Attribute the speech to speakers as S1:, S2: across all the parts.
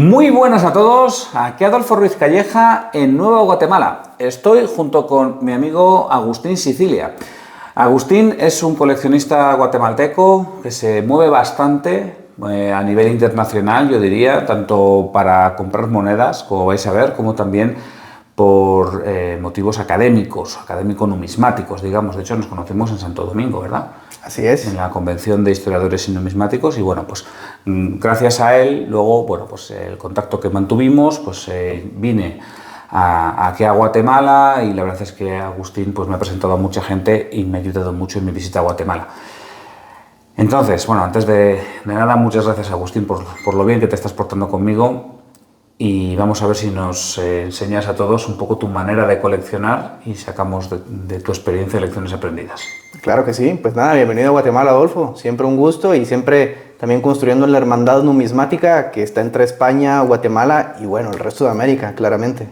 S1: Muy buenas a todos, aquí Adolfo Ruiz Calleja en Nueva Guatemala. Estoy junto con mi amigo Agustín Sicilia. Agustín es un coleccionista guatemalteco que se mueve bastante a nivel internacional, yo diría, tanto para comprar monedas, como vais a ver, como también por motivos académico-numismáticos, digamos. De hecho, nos conocimos en Santo Domingo, ¿verdad?
S2: Así es.
S1: En la Convención de Historiadores y Numismáticos, y bueno, pues gracias a él, luego, bueno, pues el contacto que mantuvimos, pues vine aquí a Guatemala, y la verdad es que Agustín pues me ha presentado a mucha gente y me ha ayudado mucho en mi visita a Guatemala. Entonces, bueno, antes de nada, muchas gracias, Agustín, por lo bien que te estás portando conmigo, y vamos a ver si nos enseñas a todos un poco tu manera de coleccionar y sacamos de tu experiencia lecciones aprendidas.
S2: Claro que sí. Pues nada, bienvenido a Guatemala, Adolfo. Siempre un gusto y siempre también construyendo la hermandad numismática que está entre España, Guatemala y bueno, el resto de América, claramente.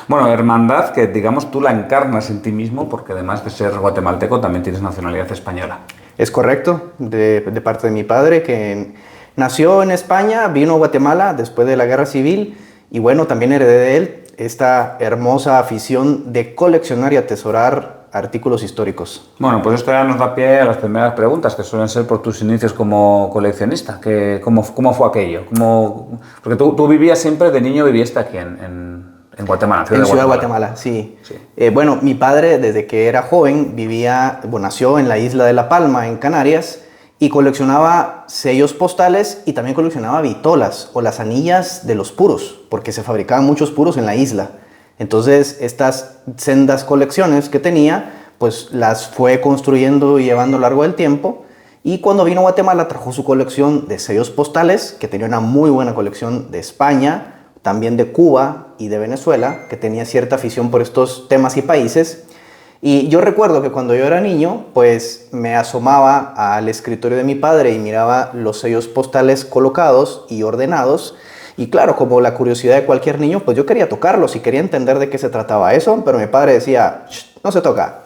S1: Bueno, hermandad que digamos tú la encarnas en ti mismo, porque además de ser guatemalteco también tienes nacionalidad española.
S2: Es correcto, de parte de mi padre que nació en España, vino a Guatemala después de la Guerra Civil y bueno, también heredé de él esta hermosa afición de coleccionar y atesorar artículos históricos.
S1: Bueno, pues esto ya nos da pie a las primeras preguntas, que suelen ser por tus inicios como coleccionista. ¿Cómo fue aquello? Porque tú vivías siempre, de niño vivías aquí en Guatemala,
S2: En Ciudad de Guatemala, sí. Bueno, mi padre desde que era joven nació en la isla de La Palma, en Canarias, y coleccionaba sellos postales y también coleccionaba vitolas o las anillas de los puros, porque se fabricaban muchos puros en la isla. Entonces, estas sendas colecciones que tenía, pues las fue construyendo y llevando a lo largo del tiempo. Y cuando vino a Guatemala trajo su colección de sellos postales, que tenía una muy buena colección de España, también de Cuba y de Venezuela, que tenía cierta afición por estos temas y países. Y yo recuerdo que cuando yo era niño, pues me asomaba al escritorio de mi padre y miraba los sellos postales colocados y ordenados. Y claro, como la curiosidad de cualquier niño, pues yo quería tocarlos y quería entender de qué se trataba eso, pero mi padre decía, no se toca.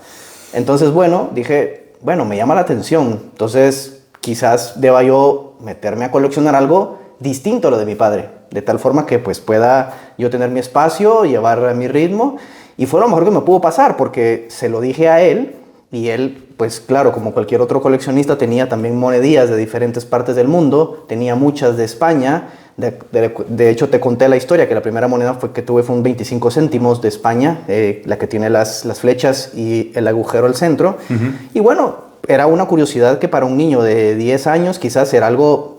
S2: Entonces, dije, me llama la atención. Entonces, quizás deba yo meterme a coleccionar algo distinto a lo de mi padre, de tal forma que pues pueda yo tener mi espacio, llevar mi ritmo. Y fue lo mejor que me pudo pasar, porque se lo dije a él, y él, pues claro, como cualquier otro coleccionista, tenía también monedillas de diferentes partes del mundo, tenía muchas de España. De hecho, te conté la historia, que la primera moneda que tuve fue un 25 céntimos de España, la que tiene las flechas y el agujero al centro. Uh-huh. Y bueno, era una curiosidad que para un niño de 10 años quizás era algo,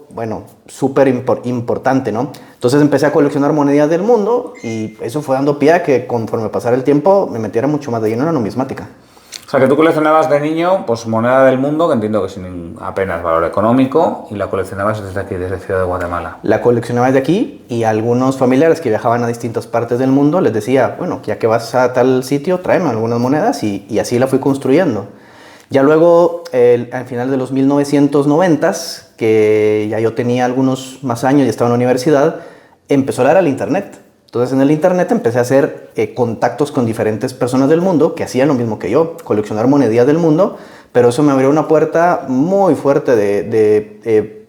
S2: súper importante, ¿no? Entonces empecé a coleccionar monedas del mundo y eso fue dando pie a que conforme pasara el tiempo me metiera mucho más de lleno en la numismática.
S1: O sea, que tú coleccionabas de niño, pues moneda del mundo, que entiendo que sin apenas valor económico, y la coleccionabas desde aquí, desde Ciudad de Guatemala.
S2: La coleccionaba desde aquí, y algunos familiares que viajaban a distintas partes del mundo les decía, ya que vas a tal sitio, tráeme algunas monedas, y así la fui construyendo. Ya luego, al final de los 1990s, que ya yo tenía algunos más años y estaba en la universidad, empezó la era del internet. Entonces en el internet empecé a hacer contactos con diferentes personas del mundo que hacían lo mismo que yo, coleccionar monedillas del mundo, pero eso me abrió una puerta muy fuerte de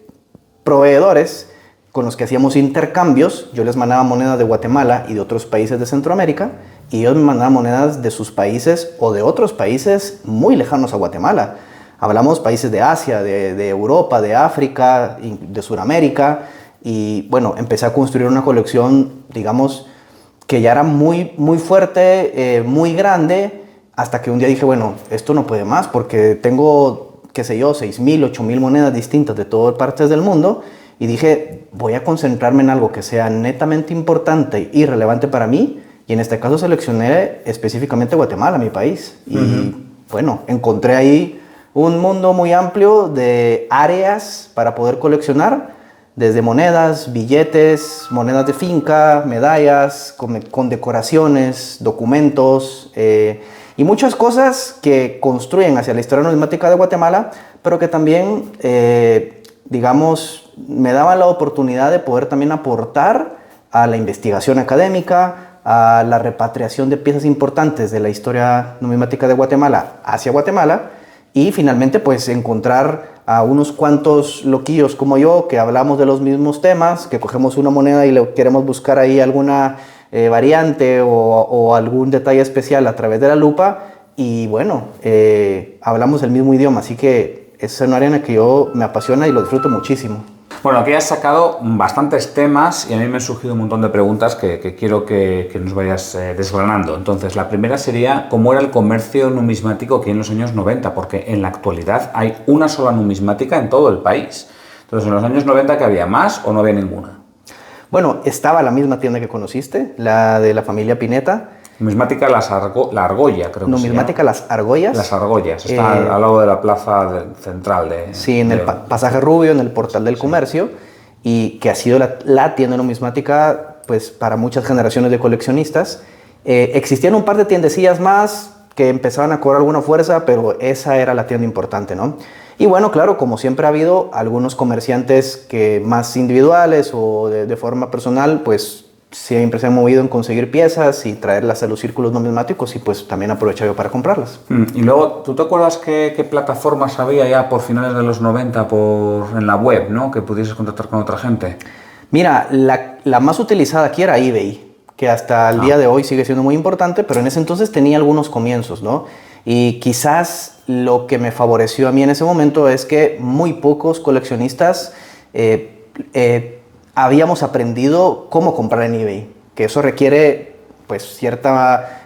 S2: proveedores con los que hacíamos intercambios. Yo les mandaba monedas de Guatemala y de otros países de Centroamérica, y ellos me mandaban monedas de sus países o de otros países muy lejanos a Guatemala. Hablamos países de Asia, de Europa, de África, de Sudamérica. Y empecé a construir una colección, digamos, que ya era muy, muy fuerte, muy grande, hasta que un día dije, esto no puede más, porque tengo, 6,000, 8,000 monedas distintas de todas partes del mundo. Y dije, voy a concentrarme en algo que sea netamente importante y relevante para mí. Y en este caso seleccioné específicamente Guatemala, mi país. Y encontré ahí un mundo muy amplio de áreas para poder coleccionar, desde monedas, billetes, monedas de finca, medallas, con decoraciones, documentos y muchas cosas que construyen hacia la historia numismática de Guatemala, pero que también, me daban la oportunidad de poder también aportar a la investigación académica, a la repatriación de piezas importantes de la historia numismática de Guatemala hacia Guatemala, y finalmente pues encontrar a unos cuantos loquillos como yo que hablamos de los mismos temas, que cogemos una moneda y le queremos buscar ahí alguna variante o algún detalle especial a través de la lupa y bueno, hablamos el mismo idioma, así que es una área en la que yo me apasiona y lo disfruto muchísimo.
S1: Bueno, aquí has sacado bastantes temas y a mí me han surgido un montón de preguntas que quiero que nos vayas desgranando. Entonces, la primera sería, ¿cómo era el comercio numismático aquí en los años 90? Porque en la actualidad hay una sola numismática en todo el país. Entonces, en los años 90, ¿que había más o no había ninguna?
S2: Bueno, estaba la misma tienda que conociste, la de la familia Pineta.
S1: Numismática La Argolla, creo que
S2: Numismática Las Argollas.
S1: Las Argollas, está al lado de la plaza central de...
S2: Sí, en el Pasaje Rubio, en el Portal del Comercio, y que ha sido la tienda numismática pues, para muchas generaciones de coleccionistas. Existían un par de tiendecillas más que empezaban a cobrar alguna fuerza, pero esa era la tienda importante, ¿no? Y bueno, claro, como siempre ha habido algunos comerciantes que más individuales o de forma personal, pues siempre se han movido en conseguir piezas y traerlas a los círculos numismáticos y pues también aprovecho yo para comprarlas.
S1: Y luego, ¿tú te acuerdas qué plataformas había ya por finales de los 90 en la web, ¿no? Que pudieses contactar con otra gente?
S2: Mira, la más utilizada aquí era eBay, que hasta el día de hoy sigue siendo muy importante, pero en ese entonces tenía algunos comienzos, ¿no? Y quizás lo que me favoreció a mí en ese momento es que muy pocos coleccionistas habíamos aprendido cómo comprar en eBay, que eso requiere pues cierta,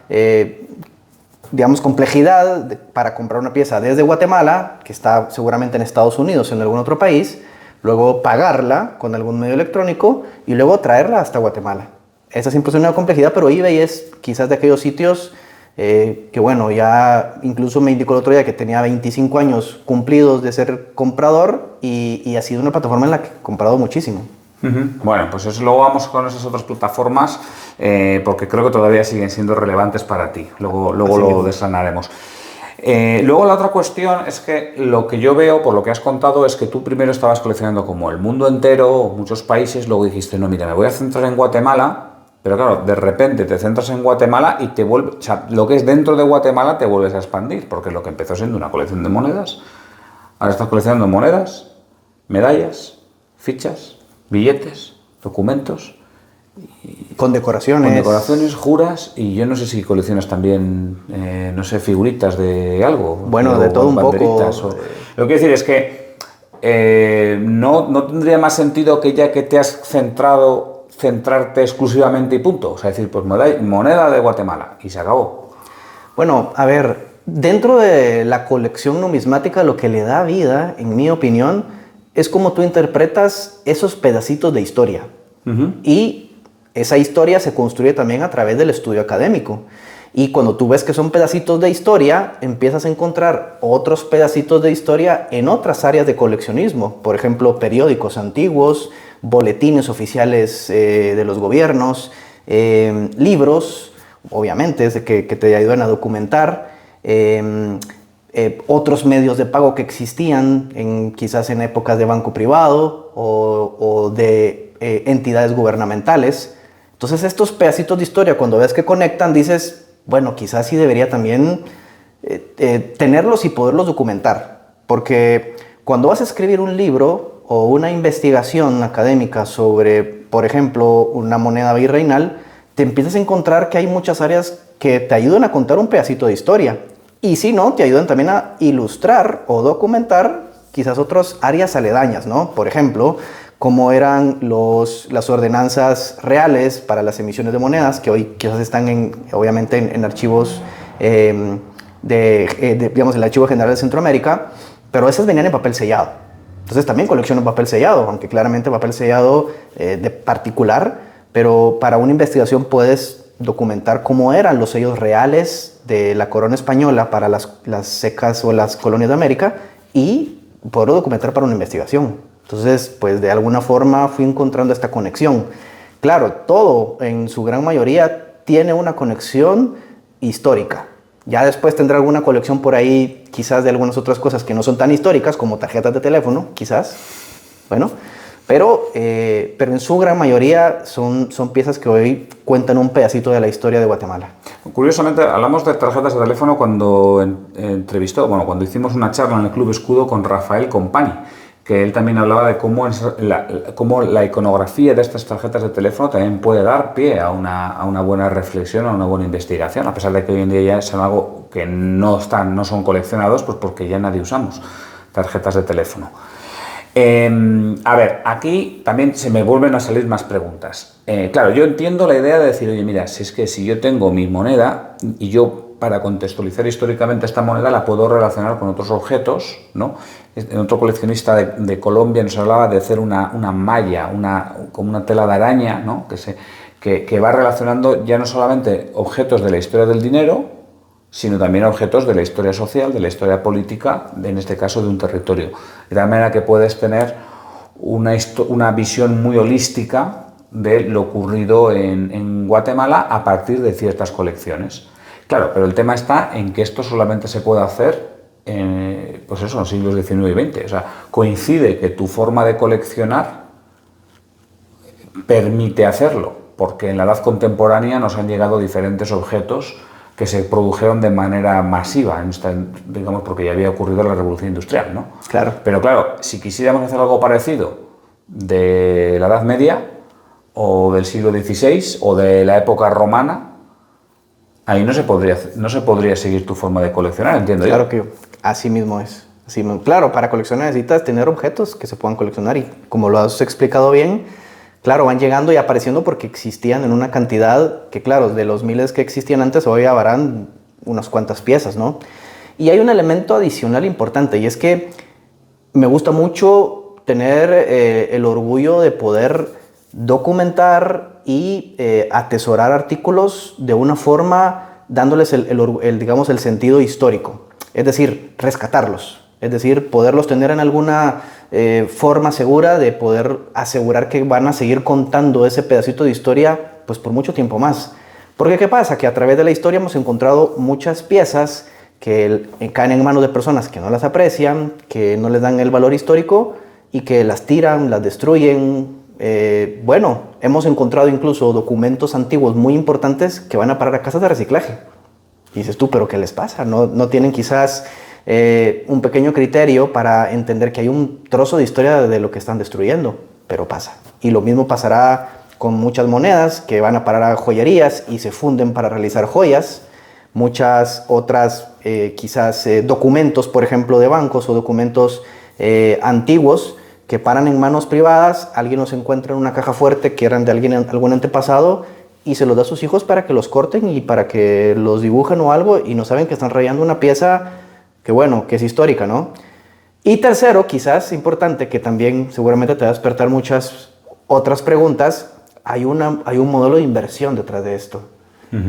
S2: digamos, complejidad para comprar una pieza desde Guatemala, que está seguramente en Estados Unidos o en algún otro país, luego pagarla con algún medio electrónico y luego traerla hasta Guatemala. Esa siempre es una complejidad, pero eBay es quizás de aquellos sitios que bueno, ya incluso me indicó el otro día que tenía 25 años cumplidos de ser comprador y ha sido una plataforma en la que he comprado muchísimo.
S1: Bueno, pues eso, luego vamos con esas otras plataformas porque creo que todavía siguen siendo relevantes para ti. Luego lo desgranaremos. Luego la otra cuestión es que lo que yo veo, por lo que has contado, es que tú primero estabas coleccionando como el mundo entero, muchos países, luego dijiste, no, mira, me voy a centrar en Guatemala, pero claro, de repente te centras en Guatemala y te vuelves, o sea, lo que es dentro de Guatemala te vuelves a expandir, porque lo que empezó siendo una colección de monedas, ahora estás coleccionando monedas, medallas, fichas, billetes, documentos.
S2: Con decoraciones.
S1: Con decoraciones, juras, y yo no sé si coleccionas también, no sé, figuritas de algo.
S2: Bueno, de todo un poco.
S1: Lo que quiero decir es que no tendría más sentido que ya que te has centrarte exclusivamente y punto. O sea, decir, pues moneda de Guatemala y se acabó.
S2: Bueno, a ver, dentro de la colección numismática lo que le da vida, en mi opinión, es cómo tú interpretas esos pedacitos de historia. Y esa historia se construye también a través del estudio académico. Y cuando tú ves que son pedacitos de historia, empiezas a encontrar otros pedacitos de historia en otras áreas de coleccionismo. Por ejemplo, periódicos antiguos, boletines oficiales de los gobiernos, libros, obviamente, que te ayudan a documentar, otros medios de pago que existían quizás en épocas de banco privado o de entidades gubernamentales. Entonces estos pedacitos de historia, cuando ves que conectan, dices, bueno, quizás sí debería también tenerlos y poderlos documentar. Porque cuando vas a escribir un libro o una investigación académica sobre, por ejemplo, una moneda virreinal, te empiezas a encontrar que hay muchas áreas que te ayudan a contar un pedacito de historia. Y si no, te ayudan también a ilustrar o documentar quizás otras áreas aledañas, ¿no? Por ejemplo, cómo eran las ordenanzas reales para las emisiones de monedas, que hoy quizás están obviamente en archivos digamos, el Archivo General de Centroamérica, pero esas venían en papel sellado. Entonces también colecciono papel sellado, aunque claramente papel sellado de particular, pero para una investigación puedes documentar cómo eran los sellos reales de la corona española para las secas o las colonias de América y poderlo documentar para una investigación. Entonces, pues de alguna forma fui encontrando esta conexión. Claro, todo en su gran mayoría tiene una conexión histórica. Ya después tendrá alguna colección por ahí, quizás de algunas otras cosas que no son tan históricas, como tarjetas de teléfono, quizás. Bueno, pero en su gran mayoría son piezas que hoy cuentan un pedacito de la historia de Guatemala.
S1: Curiosamente, hablamos de tarjetas de teléfono cuando cuando hicimos una charla en el Club Escudo con Rafael Compani, que él también hablaba de cómo la iconografía de estas tarjetas de teléfono también puede dar pie a una buena reflexión, a una buena investigación, a pesar de que hoy en día ya es algo que no son coleccionados, pues porque ya nadie usamos tarjetas de teléfono. A ver, aquí también se me vuelven a salir más preguntas. Claro, yo entiendo la idea de decir, oye, mira, si yo tengo mi moneda y yo, para contextualizar históricamente esta moneda, la puedo relacionar con otros objetos, ¿no? Otro coleccionista de Colombia nos hablaba de hacer una malla, como una tela de araña, ¿no? que va relacionando ya no solamente objetos de la historia del dinero, sino también objetos de la historia social, de la historia política, en este caso de un territorio. De tal manera que puedes tener una visión muy holística de lo ocurrido en Guatemala a partir de ciertas colecciones. Claro, pero el tema está en que esto solamente se puede hacer pues eso, en los siglos XIX y XX. O sea, coincide que tu forma de coleccionar permite hacerlo, porque en la edad contemporánea nos han llegado diferentes objetos que se produjeron de manera masiva, digamos, porque ya había ocurrido la Revolución Industrial, ¿no?
S2: Claro.
S1: Pero claro, si quisiéramos hacer algo parecido de la Edad Media, o del siglo XVI, o de la época romana, ahí no se podría seguir tu forma de coleccionar, entiendo yo.
S2: Claro que así mismo es. Claro, para coleccionar necesitas tener objetos que se puedan coleccionar y como lo has explicado bien, claro, van llegando y apareciendo porque existían en una cantidad que, claro, de los miles que existían antes, hoy habrán unas cuantas piezas, ¿no? Y hay un elemento adicional importante y es que me gusta mucho tener el orgullo de poder documentar y atesorar artículos de una forma dándoles digamos, el sentido histórico, es decir, rescatarlos, es decir, poderlos tener en alguna forma segura de poder asegurar que van a seguir contando ese pedacito de historia pues por mucho tiempo más. Porque ¿qué pasa? Que a través de la historia hemos encontrado muchas piezas que caen en manos de personas que no las aprecian, que no les dan el valor histórico y que las tiran, las destruyen. Bueno, hemos encontrado incluso documentos antiguos muy importantes que van a parar a casas de reciclaje. Y dices tú, ¿pero qué les pasa? No tienen quizás un pequeño criterio para entender que hay un trozo de historia de lo que están destruyendo, pero pasa. Y lo mismo pasará con muchas monedas que van a parar a joyerías y se funden para realizar joyas. Muchas otras quizás documentos, por ejemplo, de bancos o documentos antiguos que paran en manos privadas, alguien los encuentra en una caja fuerte que eran de algún antepasado y se los da a sus hijos para que los corten y para que los dibujen o algo y no saben que están rayando una pieza que, bueno, que es histórica, ¿no? Y tercero, quizás importante, que también seguramente te va a despertar muchas otras preguntas, hay un modelo de inversión detrás de esto.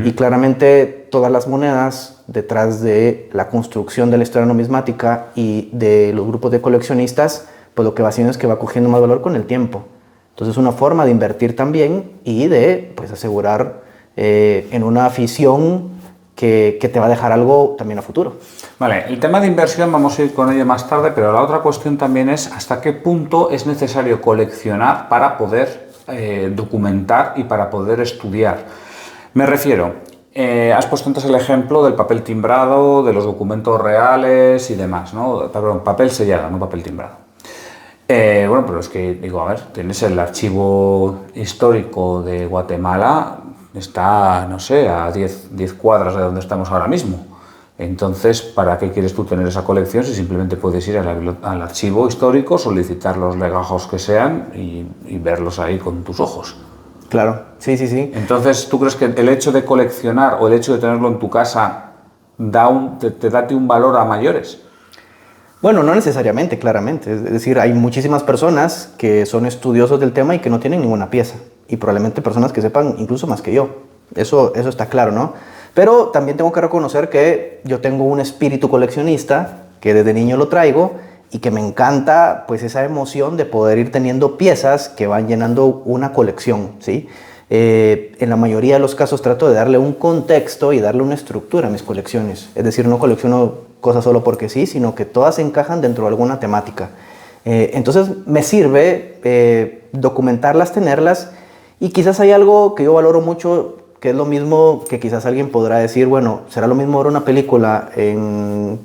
S2: Y claramente todas las monedas detrás de la construcción de la historia numismática y de los grupos de coleccionistas, pues lo que va haciendo es que va cogiendo más valor con el tiempo. Entonces es una forma de invertir también y de pues, asegurar en una afición que te va a dejar algo también a futuro.
S1: Vale, el tema de inversión vamos a ir con ello más tarde, pero la otra cuestión también es hasta qué punto es necesario coleccionar para poder documentar y para poder estudiar. Me refiero, has puesto antes el ejemplo del papel timbrado, de los documentos reales y demás, ¿no? Perdón, papel sellado, no papel timbrado. Bueno, pero es que, digo, a ver, tienes el archivo histórico de Guatemala, está, no sé, a 10 cuadras de donde estamos ahora mismo. Entonces, ¿para qué quieres tú tener esa colección si simplemente puedes ir al archivo histórico, solicitar los legajos que sean y verlos ahí con tus ojos?
S2: Claro, sí.
S1: Entonces, ¿tú crees que el hecho de coleccionar o el hecho de tenerlo en tu casa te da un valor a mayores?
S2: Bueno, no necesariamente, claramente. Es decir, hay muchísimas personas que son estudiosos del tema y que no tienen ninguna pieza. Y probablemente personas que sepan incluso más que yo. Eso está claro, ¿no? Pero también tengo que reconocer que yo tengo un espíritu coleccionista, que desde niño lo traigo, y que me encanta pues esa emoción de poder ir teniendo piezas que van llenando una colección, ¿sí? En la mayoría de los casos trato de darle un contexto y darle una estructura a mis colecciones. Es decir, no colecciono cosas solo porque sí, sino que todas encajan dentro de alguna temática. Entonces me sirve documentarlas, tenerlas, y quizás hay algo que yo valoro mucho, que es lo mismo que quizás alguien podrá decir, bueno, será lo mismo ver una película en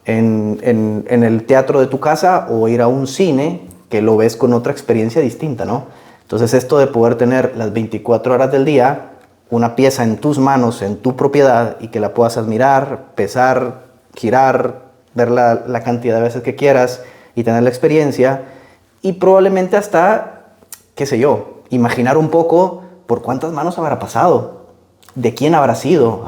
S2: el teatro de tu casa o ir a un cine, que lo ves con otra experiencia distinta, ¿no? Entonces esto de poder tener las 24 horas del día, una pieza en tus manos, en tu propiedad, y que la puedas admirar, pesar, girar, ver la cantidad de veces que quieras y tener la experiencia, y probablemente hasta, qué sé yo, imaginar un poco por cuántas manos habrá pasado, de quién habrá sido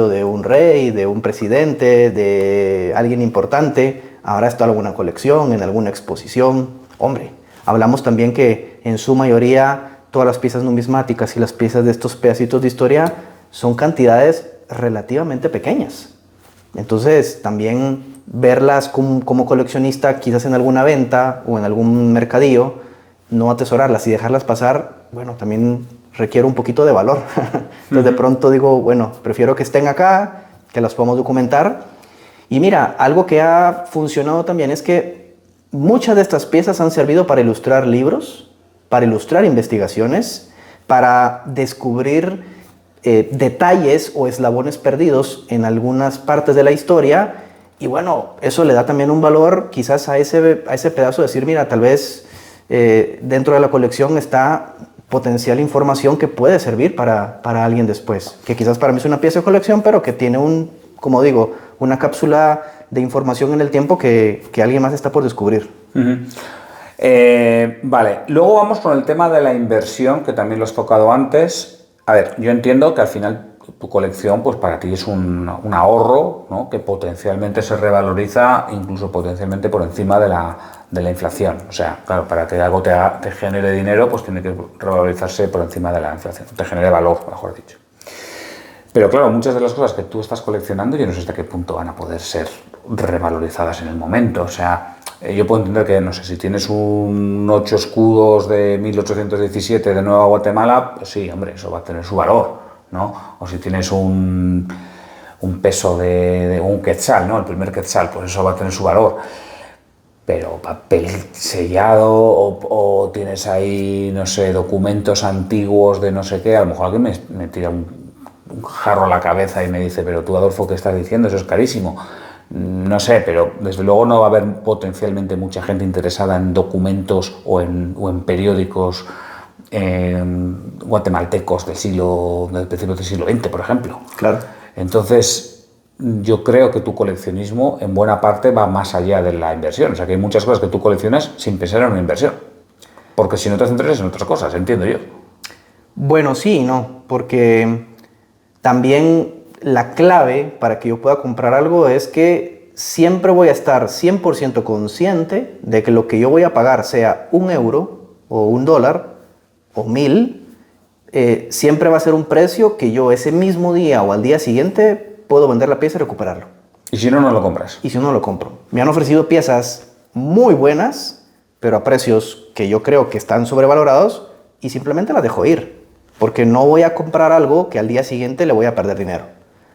S2: de un rey, de un presidente, de alguien importante, habrá estado en alguna colección, en alguna exposición. Hombre, hablamos también que en su mayoría todas las piezas numismáticas y las piezas de estos pedacitos de historia son cantidades relativamente pequeñas. Entonces, también verlas como coleccionista, quizás en alguna venta o en algún mercadillo, no atesorarlas y dejarlas pasar, bueno, también requiere un poquito de valor. Entonces, de pronto digo, bueno, prefiero que estén acá, que las podamos documentar. Y mira, algo que ha funcionado también es que muchas de estas piezas han servido para ilustrar libros, para ilustrar investigaciones, para descubrir detalles o eslabones perdidos en algunas partes de la historia. Y bueno, eso le da también un valor quizás a ese pedazo de decir, mira, tal vez dentro de la colección está potencial información que puede servir para alguien después. Que quizás para mí es una pieza de colección, pero que tiene como digo, una cápsula de información en el tiempo que alguien más está por descubrir.
S1: Vale, luego vamos con el tema de la inversión, que también lo has tocado antes. A ver, yo entiendo que al final tu colección, pues para ti es un ahorro, ¿no? Que potencialmente se revaloriza, incluso potencialmente por encima de la inflación. O sea, claro, para que algo te genere dinero, pues tiene que revalorizarse por encima de la inflación, te genere valor, mejor dicho. Pero claro, muchas de las cosas que tú estás coleccionando, yo no sé hasta qué punto van a poder ser revalorizadas en el momento. O sea, yo puedo entender que, no sé, si tienes un 8 escudos de 1817 de Nueva Guatemala, pues sí, hombre, eso va a tener su valor, ¿no? O si tienes un peso de un quetzal, ¿no? El primer quetzal, pues eso va a tener su valor. Pero papel sellado o tienes ahí, no sé, documentos antiguos de no sé qué, a lo mejor alguien me tira un jarro a la cabeza y me dice, pero tú, Adolfo, ¿qué estás diciendo? Eso es carísimo. No sé, pero desde luego no va a haber potencialmente mucha gente interesada en documentos o en periódicos guatemaltecos del principios del siglo XX, por ejemplo.
S2: Claro.
S1: Entonces, yo creo que tu coleccionismo en buena parte va más allá de la inversión. O sea, que hay muchas cosas que tú coleccionas sin pensar en una inversión. Porque si no te centras en otras cosas, entiendo yo.
S2: Bueno, sí y no, porque también la clave para que yo pueda comprar algo es que siempre voy a estar 100% consciente de que lo que yo voy a pagar, sea €1 o $1 o 1000, siempre va a ser un precio que yo ese mismo día o al día siguiente puedo vender la pieza y recuperarlo.
S1: ¿Y si no, no lo compras?
S2: Y si no, lo compro. Me han ofrecido piezas muy buenas, pero a precios que yo creo que están sobrevalorados, y simplemente las dejo ir, porque no voy a comprar algo que al día siguiente le voy a perder dinero.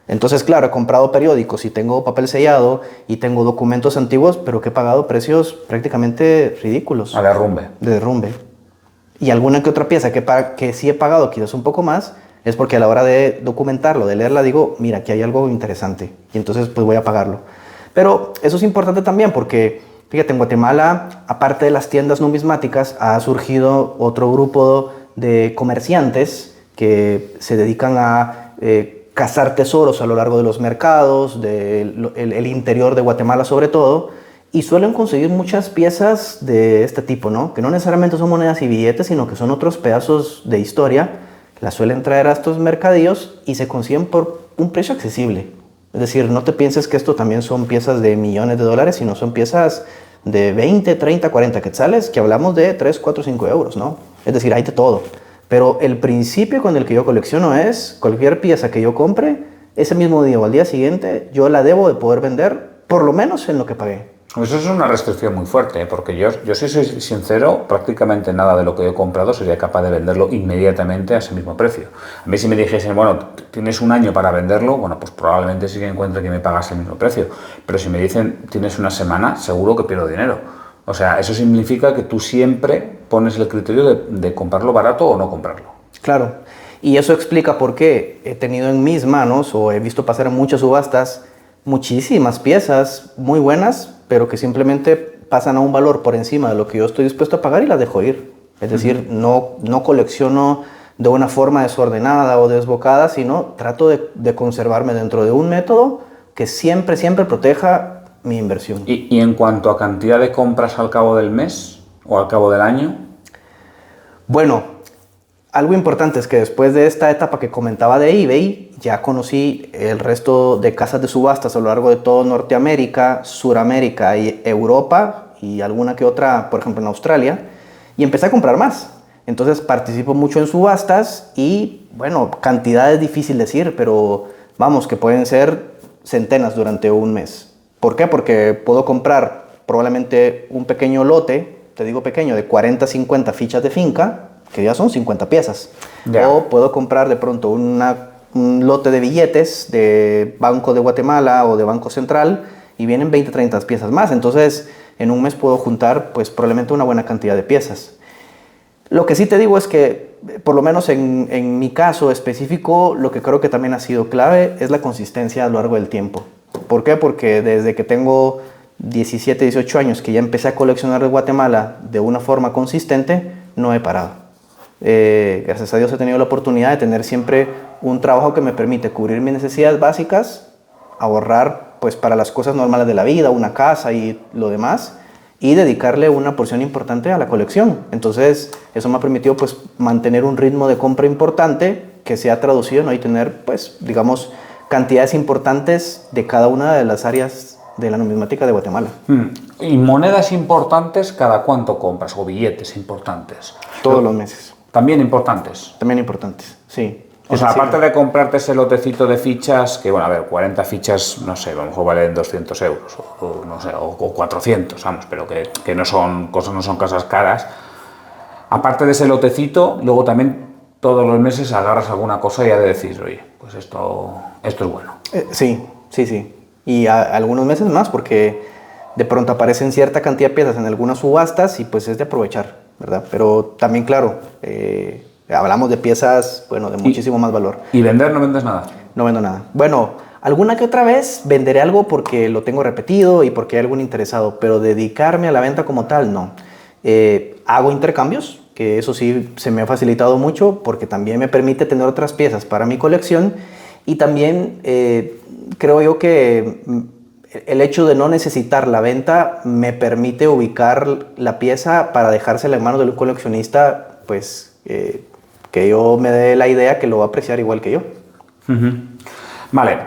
S2: Entonces, claro, he comprado periódicos y tengo papel sellado y tengo documentos antiguos, pero que he pagado precios prácticamente ridículos.
S1: A derrumbe.
S2: De derrumbe. Y alguna que otra pieza que sí he pagado quizás un poco más, es porque a la hora de documentarlo, de leerla, digo, mira, aquí hay algo interesante. Y entonces pues voy a pagarlo. Pero eso es importante también porque, fíjate, en Guatemala, aparte de las tiendas numismáticas, ha surgido otro grupo de comerciantes que se dedican a cazar tesoros a lo largo de los mercados, el interior de Guatemala sobre todo, y suelen conseguir muchas piezas de este tipo, ¿no? Que no necesariamente son monedas y billetes, sino que son otros pedazos de historia. Las suelen traer a estos mercadillos y se consiguen por un precio accesible. Es decir, no te pienses que esto también son piezas de millones de dólares, sino son piezas de 20, 30, 40 quetzales, que hablamos de 3, 4, 5 euros, ¿no? Es decir, hay de todo. Pero el principio con el que yo colecciono es cualquier pieza que yo compre, ese mismo día o al día siguiente, yo la debo de poder vender por lo menos en lo que pagué.
S1: Eso es una restricción muy fuerte, porque yo si soy sincero, prácticamente nada de lo que he comprado sería capaz de venderlo inmediatamente a ese mismo precio. A mí si me dijesen, bueno, tienes un año para venderlo, bueno, pues probablemente sí que encuentre que me pagas el mismo precio. Pero si me dicen, tienes una semana, seguro que pierdo dinero. O sea, eso significa que tú siempre pones el criterio de comprarlo barato o no comprarlo.
S2: Claro, y eso explica por qué he tenido en mis manos o he visto pasar en muchas subastas muchísimas piezas muy buenas, pero que simplemente pasan a un valor por encima de lo que yo estoy dispuesto a pagar y las dejo ir. Es decir, no colecciono de una forma desordenada o desbocada, sino trato de conservarme dentro de un método que siempre, siempre proteja mi inversión.
S1: ¿Y en cuanto a cantidad de compras al cabo del mes o al cabo del año?
S2: Bueno, algo importante es que después de esta etapa que comentaba de eBay, ya conocí el resto de casas de subastas a lo largo de todo Norteamérica, Suramérica y Europa y alguna que otra, por ejemplo, en Australia, y empecé a comprar más. Entonces participo mucho en subastas y, bueno, cantidad es difícil decir, pero vamos, que pueden ser centenas durante un mes. ¿Por qué? Porque puedo comprar probablemente un pequeño lote, te digo pequeño, de 40, 50 fichas de finca, que ya son 50 piezas.
S1: Ya.
S2: O puedo comprar de pronto un lote de billetes de Banco de Guatemala o de Banco Central y vienen 20, 30 piezas más. Entonces, en un mes puedo juntar pues probablemente una buena cantidad de piezas. Lo que sí te digo es que, por lo menos en mi caso específico, lo que creo que también ha sido clave es la consistencia a lo largo del tiempo. ¿Por qué? Porque desde que tengo 17, 18 años, que ya empecé a coleccionar de Guatemala de una forma consistente, no he parado. Gracias a Dios he tenido la oportunidad de tener siempre un trabajo que me permite cubrir mis necesidades básicas, ahorrar pues para las cosas normales de la vida, una casa y lo demás, y dedicarle una porción importante a la colección. Entonces eso me ha permitido pues mantener un ritmo de compra importante que se ha traducido en hoy tener pues digamos cantidades importantes de cada una de las áreas de la numismática de Guatemala.
S1: ¿Y monedas importantes cada cuánto compras? ¿O billetes importantes?
S2: Todos los meses.
S1: ¿También importantes?
S2: También importantes, sí.
S1: O sea, aparte de comprarte ese lotecito de fichas, que bueno, a ver, 40 fichas, no sé, a lo mejor valen 200 euros, o no sé, o 400, vamos, pero que no son cosas, no son casas caras. Aparte de ese lotecito, luego también todos los meses agarras alguna cosa y ya de decir, oye, pues esto es bueno.
S2: Sí. Y algunos meses más, porque de pronto aparecen cierta cantidad de piezas en algunas subastas y pues es de aprovechar, ¿verdad? Pero también, claro, hablamos de piezas, bueno, de muchísimo más valor.
S1: ¿Y vender no vendes nada?
S2: No vendo nada. Bueno, alguna que otra vez venderé algo porque lo tengo repetido y porque hay algún interesado, pero dedicarme a la venta como tal, no. Hago intercambios, que eso sí se me ha facilitado mucho porque también me permite tener otras piezas para mi colección y también creo yo que el hecho de no necesitar la venta me permite ubicar la pieza para dejársela en manos de un coleccionista, pues que yo me dé la idea que lo va a apreciar igual que yo.
S1: Vale,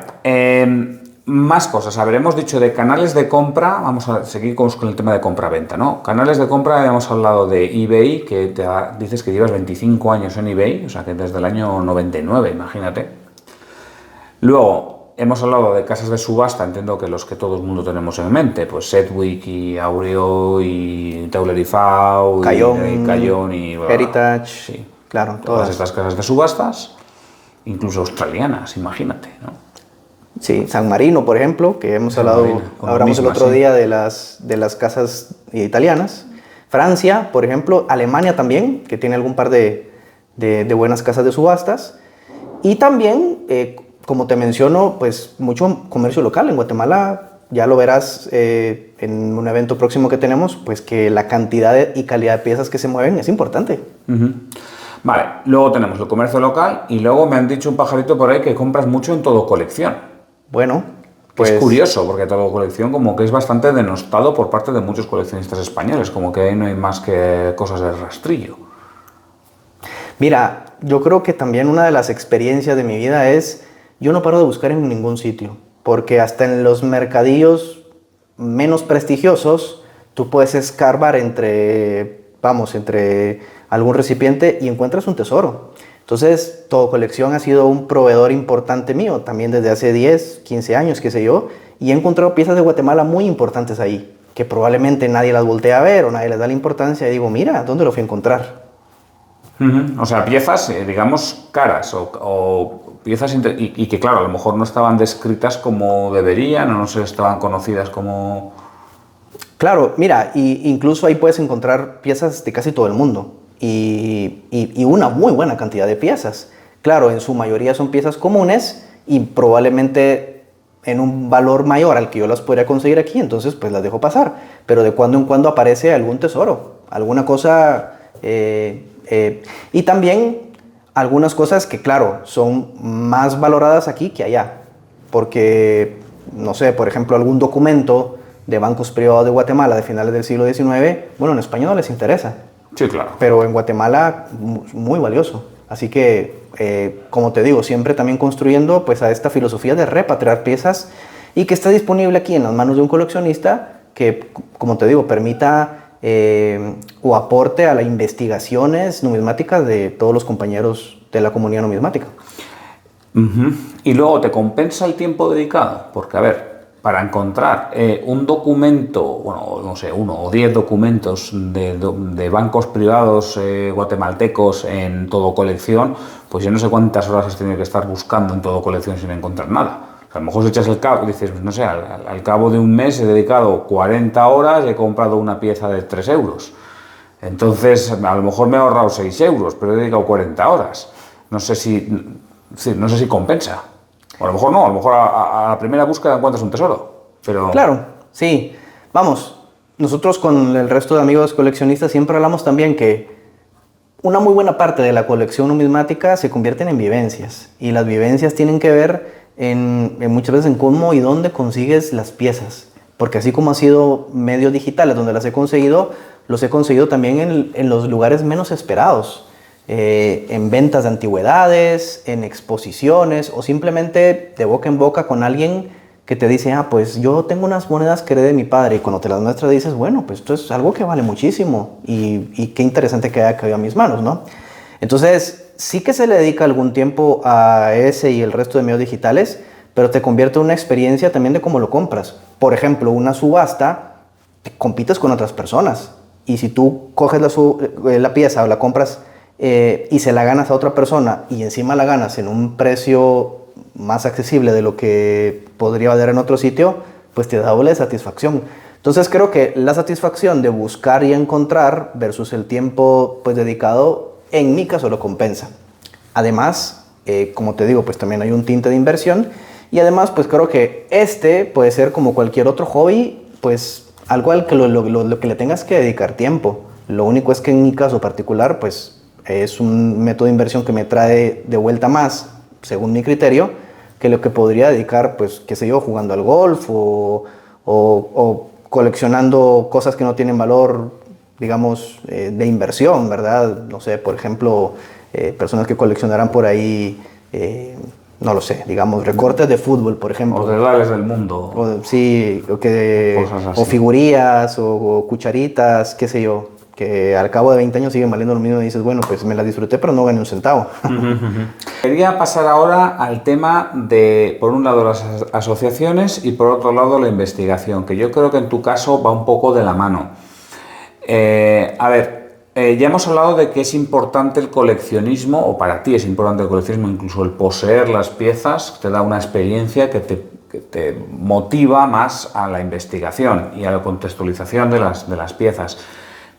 S1: más cosas. A ver, hemos dicho de canales de compra, vamos a seguir con el tema de compra-venta, ¿no? Canales de compra, hemos hablado de eBay, que dices que llevas 25 años en eBay, o sea que desde el año 99, imagínate. Luego, hemos hablado de casas de subasta, entiendo que los que todo el mundo tenemos en mente, pues Sedgwick y Aureo y Tauler y Fau, Cayón y
S2: Heritage,
S1: sí.
S2: Claro,
S1: todas estas casas de subastas, incluso australianas, imagínate, ¿no?
S2: Sí, San Marino, por ejemplo, que hemos hablado, hablamos el otro día de las casas italianas. Francia, por ejemplo, Alemania también, que tiene algún par de buenas casas de subastas. Y también, como te menciono, pues mucho comercio local en Guatemala. Ya lo verás en un evento próximo que tenemos, pues que la cantidad y calidad de piezas que se mueven es importante.
S1: Vale, luego tenemos el comercio local y luego me han dicho un pajarito por ahí que compras mucho en Todo Colección.
S2: Bueno, pues...
S1: Es curioso, porque Todo Colección como que es bastante denostado por parte de muchos coleccionistas españoles, como que ahí no hay más que cosas de rastrillo.
S2: Mira, yo creo que también una de las experiencias de mi vida es, yo no paro de buscar en ningún sitio, porque hasta en los mercadillos menos prestigiosos, tú puedes escarbar entre algún recipiente y encuentras un tesoro. Entonces, Todo Colección ha sido un proveedor importante mío, también desde hace 10, 15 años, qué sé yo, y he encontrado piezas de Guatemala muy importantes ahí, que probablemente nadie las voltea a ver o nadie les da la importancia, y digo, mira, ¿dónde lo fui a encontrar?
S1: O sea, piezas, digamos, caras o piezas y que, claro, a lo mejor no estaban descritas como deberían o no se estaban conocidas como...
S2: Claro, mira, incluso ahí puedes encontrar piezas de casi todo el mundo y una muy buena cantidad de piezas. Claro, en su mayoría son piezas comunes y probablemente en un valor mayor al que yo las podría conseguir aquí, entonces pues las dejo pasar. Pero de cuando en cuando aparece algún tesoro, alguna cosa y también algunas cosas que claro, son más valoradas aquí que allá. Porque, no sé, por ejemplo, algún documento de bancos privados de Guatemala de finales del siglo XIX, bueno, en España no les interesa.
S1: Sí, claro.
S2: Pero en Guatemala, muy valioso. Así que, como te digo, siempre también construyendo pues, a esta filosofía de repatriar piezas y que esté disponible aquí en las manos de un coleccionista que, como te digo, permita o aporte a las investigaciones numismáticas de todos los compañeros de la comunidad numismática.
S1: Y luego te compensa el tiempo dedicado, porque a ver, para encontrar un documento, bueno, no sé, 1 o 10 documentos de bancos privados guatemaltecos en Todo Colección, pues yo no sé cuántas horas has tenido que estar buscando en Todo Colección sin encontrar nada. A lo mejor si echas el cabo, dices, no sé, al cabo de un mes he dedicado 40 horas y he comprado una pieza de 3 euros. Entonces, a lo mejor me he ahorrado 6 euros, pero he dedicado 40 horas. No sé si compensa. O a lo mejor no, a lo mejor a la primera búsqueda encuentras un tesoro. Pero...
S2: Claro, sí. Vamos, nosotros con el resto de amigos coleccionistas siempre hablamos también que una muy buena parte de la colección numismática se convierten en vivencias. Y las vivencias tienen que ver muchas veces en cómo y dónde consigues las piezas. Porque así como ha sido medios digitales donde las he conseguido, los he conseguido también en los lugares menos esperados. En ventas de antigüedades, en exposiciones o simplemente de boca en boca con alguien que te dice, pues yo tengo unas monedas que heredé de mi padre y cuando te las muestras dices, bueno, pues esto es algo que vale muchísimo y qué interesante que haya caído a mis manos, ¿no? Entonces, sí que se le dedica algún tiempo a ese y el resto de medios digitales, pero te convierte en una experiencia también de cómo lo compras. Por ejemplo, una subasta, compites con otras personas y si tú coges la pieza o la compras y se la ganas a otra persona y encima la ganas en un precio más accesible de lo que podría valer en otro sitio, pues te da doble satisfacción. Entonces creo que la satisfacción de buscar y encontrar versus el tiempo pues dedicado, en mi caso lo compensa. Además, como te digo, pues también hay un tinte de inversión y además pues creo que puede ser como cualquier otro hobby, pues algo al que lo que le tengas que dedicar tiempo. Lo único es que en mi caso particular, pues es un método de inversión que me trae de vuelta más, según mi criterio, que lo que podría dedicar, pues, qué sé yo, jugando al golf o coleccionando cosas que no tienen valor, digamos, de inversión, ¿verdad? No sé, por ejemplo, personas que coleccionarán por ahí, no lo sé, digamos, recortes de fútbol, por ejemplo.
S1: O de reales del mundo.
S2: Sí, o figurías o cucharitas, qué sé yo, que al cabo de 20 años siguen valiendo lo mismo y dices, bueno, pues me las disfruté, pero no gané un centavo.
S1: Quería pasar ahora al tema de, por un lado, las asociaciones y por otro lado, la investigación, que yo creo que en tu caso va un poco de la mano. Ya hemos hablado de que es importante el coleccionismo, o para ti es importante el coleccionismo, incluso el poseer las piezas, te da una experiencia que te motiva más a la investigación y a la contextualización de las piezas.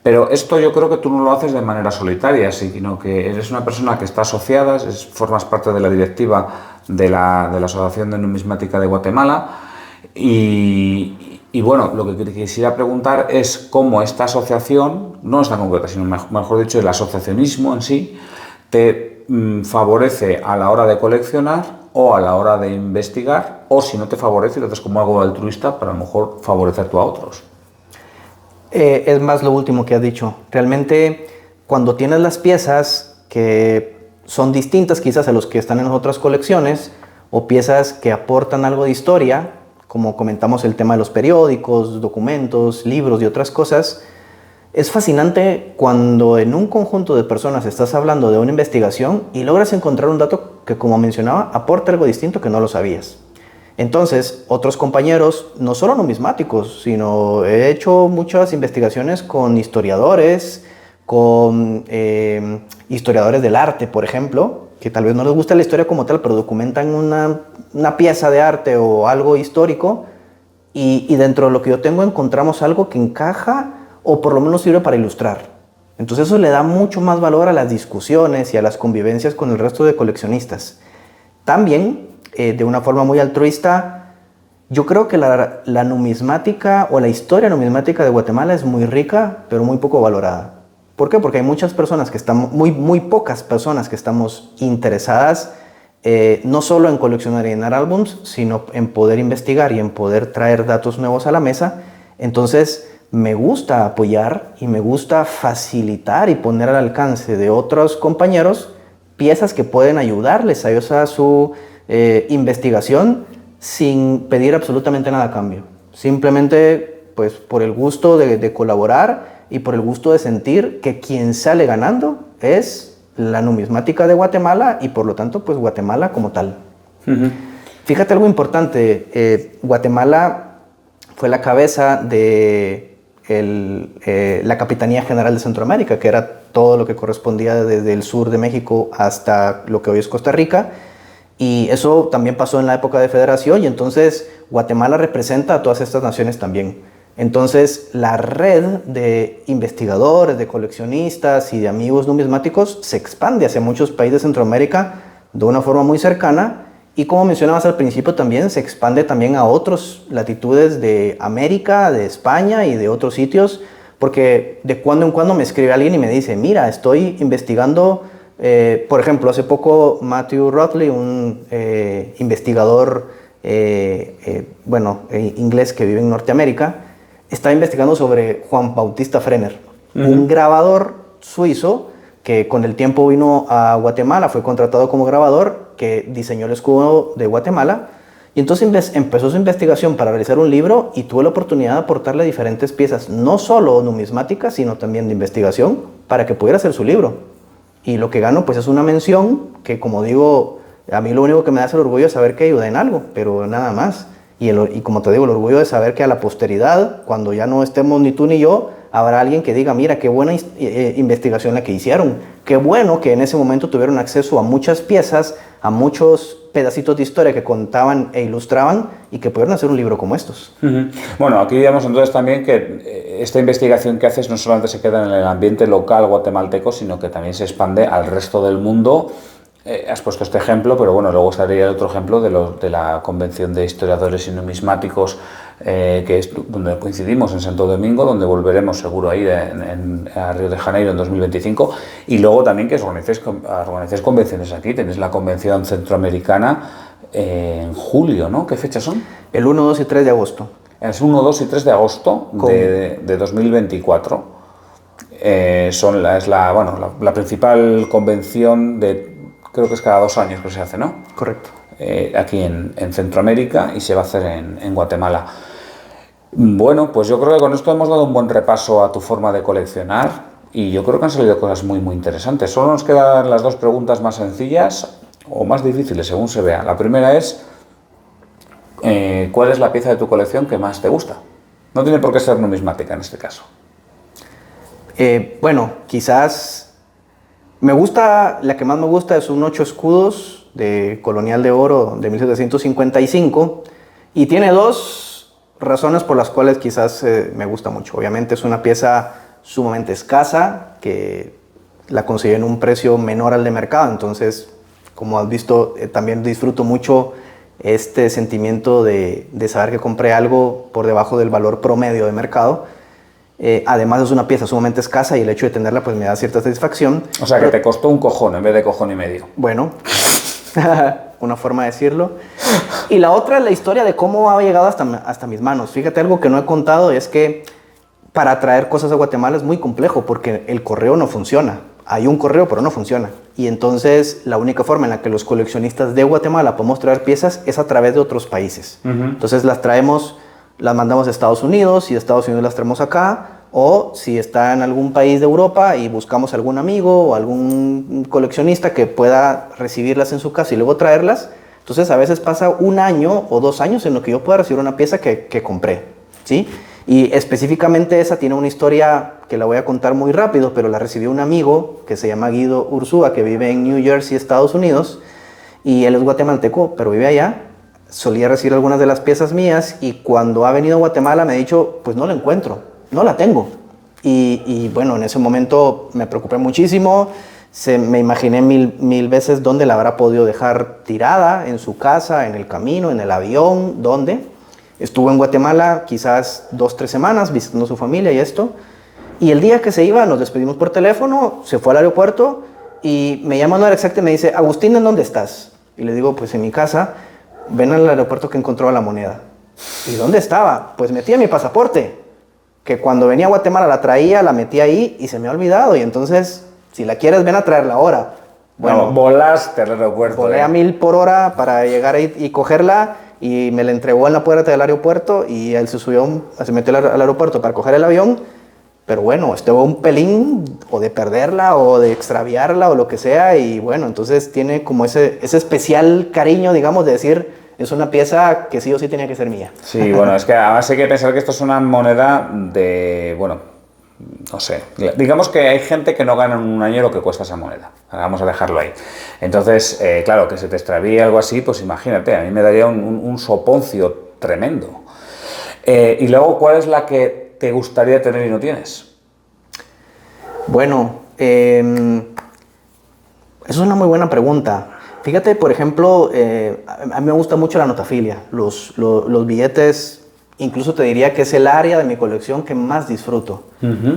S1: Pero esto yo creo que tú no lo haces de manera solitaria, sino que eres una persona que está asociada, formas parte de la directiva de la Asociación de Numismática de Guatemala y bueno, lo que quisiera preguntar es cómo esta asociación, no esta concreta, sino mejor dicho, el asociacionismo en sí, te favorece a la hora de coleccionar o a la hora de investigar, o si no te favorece, lo haces como algo altruista para a lo mejor favorecer tú a otros.
S2: Es más lo último que has dicho. Realmente, cuando tienes las piezas que son distintas quizás a los que están en las otras colecciones, o piezas que aportan algo de historia, como comentamos el tema de los periódicos, documentos, libros y otras cosas, es fascinante cuando en un conjunto de personas estás hablando de una investigación y logras encontrar un dato que, como mencionaba, aporta algo distinto que no lo sabías. Entonces, otros compañeros, no solo numismáticos, sino he hecho muchas investigaciones con historiadores, con historiadores del arte, por ejemplo, que tal vez no les gusta la historia como tal, pero documentan una pieza de arte o algo histórico y dentro de lo que yo tengo encontramos algo que encaja o por lo menos sirve para ilustrar. Entonces eso le da mucho más valor a las discusiones y a las convivencias con el resto de coleccionistas. También, de una forma muy altruista, yo creo que la numismática o la historia numismática de Guatemala es muy rica, pero muy poco valorada. ¿Por qué? Porque hay muchas personas que están, muy pocas personas que estamos interesadas no solo en coleccionar y llenar álbums, sino en poder investigar y en poder traer datos nuevos a la mesa. Entonces, me gusta apoyar y me gusta facilitar y poner al alcance de otros compañeros piezas que pueden ayudarles a ellos a su investigación sin pedir absolutamente nada a cambio. Simplemente, pues, por el gusto de colaborar y por el gusto de sentir que quien sale ganando es la numismática de Guatemala y por lo tanto pues Guatemala como tal. Fíjate algo importante, Guatemala fue la cabeza de la Capitanía General de Centroamérica, que era todo lo que correspondía desde el sur de México hasta lo que hoy es Costa Rica, y eso también pasó en la época de federación y entonces Guatemala representa a todas estas naciones también. Entonces, la red de investigadores, de coleccionistas y de amigos numismáticos se expande hacia muchos países de Centroamérica de una forma muy cercana y, como mencionabas al principio, también se expande también a otras latitudes de América, de España y de otros sitios, porque de cuando en cuando me escribe alguien y me dice, mira, estoy investigando, por ejemplo, hace poco Matthew Rotley, un investigador inglés que vive en Norteamérica, está investigando sobre Juan Bautista Frenner, un grabador suizo que con el tiempo vino a Guatemala, fue contratado como grabador, que diseñó el escudo de Guatemala, y entonces empezó su investigación para realizar un libro y tuvo la oportunidad de aportarle diferentes piezas, no solo numismáticas, sino también de investigación, para que pudiera hacer su libro. Y lo que gano pues es una mención que, como digo, a mí lo único que me da es el orgullo de saber que ayudé en algo, pero nada más. Y como te digo, el orgullo de saber que a la posteridad, cuando ya no estemos ni tú ni yo, habrá alguien que diga, mira, qué buena investigación la que hicieron. Qué bueno que en ese momento tuvieron acceso a muchas piezas, a muchos pedacitos de historia que contaban e ilustraban y que pudieron hacer un libro como estos.
S1: Bueno, aquí digamos entonces también que esta investigación que haces no solamente se queda en el ambiente local guatemalteco, sino que también se expande al resto del mundo. Has puesto este ejemplo, pero bueno, luego estaría el otro ejemplo de la Convención de Historiadores y Numismáticos, que es donde coincidimos en Santo Domingo, donde volveremos seguro a ir a Río de Janeiro en 2025, y luego también que organicéis convenciones aquí. Tenéis la Convención Centroamericana en julio, ¿no? ¿Qué fechas son?
S2: El 1, 2 y 3 de agosto.
S1: Es 1, 2 y 3 de agosto de 2024. Es la principal convención creo que es cada 2 años que se hace, ¿no?
S2: Correcto.
S1: Aquí en Centroamérica, y se va a hacer en Guatemala. Bueno, pues yo creo que con esto hemos dado un buen repaso a tu forma de coleccionar y yo creo que han salido cosas muy, muy interesantes. Solo nos quedan las 2 preguntas más sencillas o más difíciles, según se vea. La primera es, ¿cuál es la pieza de tu colección que más te gusta? No tiene por qué ser numismática en este caso.
S2: Quizás la que más me gusta es un 8 escudos de Colonial de Oro de 1755 y tiene 2 razones por las cuales quizás me gusta mucho. Obviamente es una pieza sumamente escasa que la conseguí en un precio menor al de mercado, entonces como has visto también disfruto mucho este sentimiento de saber que compré algo por debajo del valor promedio de mercado. Además es una pieza sumamente escasa y el hecho de tenerla pues me da cierta satisfacción.
S1: O sea que te costó un cojón en vez de cojón y medio.
S2: Bueno, una forma de decirlo. Y la otra es la historia de cómo ha llegado hasta mis manos. Fíjate, algo que no he contado es que para traer cosas a Guatemala es muy complejo porque el correo no funciona. Hay un correo pero no funciona. Y entonces la única forma en la que los coleccionistas de Guatemala podemos traer piezas es a través de otros países. Entonces las mandamos a Estados Unidos y de Estados Unidos las traemos acá, o si está en algún país de Europa y buscamos algún amigo o algún coleccionista que pueda recibirlas en su casa y luego traerlas. Entonces a veces pasa 1 año o 2 años en lo que yo pueda recibir una pieza que compré, ¿sí? Y específicamente esa tiene una historia que la voy a contar muy rápido, pero la recibió un amigo que se llama Guido Ursúa, que vive en New Jersey, Estados Unidos, y él es guatemalteco, pero vive allá. solía recibir algunas de las piezas mías y cuando ha venido a Guatemala me ha dicho, pues no la encuentro, no la tengo. Y bueno, en ese momento me preocupé muchísimo, me imaginé mil veces dónde la habrá podido dejar tirada, en su casa, en el camino, en el avión, dónde. Estuvo en Guatemala quizás 2-3 semanas visitando a su familia y esto. Y el día que se iba, nos despedimos por teléfono, se fue al aeropuerto y me llama Nora Exacta y me dice, Agustín, ¿en dónde estás? Y le digo, pues en mi casa. Ven al aeropuerto que encontró la moneda. ¿Y dónde estaba? Pues metía mi pasaporte, que cuando venía a Guatemala la traía, la metía ahí y se me ha olvidado. Y entonces, si la quieres, ven a traerla ahora.
S1: Bueno, no, volaste al aeropuerto.
S2: Volé a 1000 por hora para llegar ahí y cogerla y me la entregó en la puerta del aeropuerto y él se metió al aeropuerto para coger el avión. Pero bueno, estuvo un pelín o de perderla o de extraviarla o lo que sea. Y bueno, entonces tiene como ese especial cariño, digamos, de decir, es una pieza que sí o sí tenía que ser mía.
S1: Sí, bueno, es que además hay que pensar que esto es una moneda de, bueno, no sé, digamos que hay gente que no gana en un año lo que cuesta esa moneda. Vamos a dejarlo ahí. Entonces, claro, que se te extravíe algo así, pues imagínate, a mí me daría un soponcio tremendo. Y luego, ¿cuál es la que te gustaría tener y no tienes?
S2: Bueno, eso es una muy buena pregunta. Fíjate, por ejemplo, a mí me gusta mucho la notafilia, los billetes, incluso te diría que es el área de mi colección que más disfruto,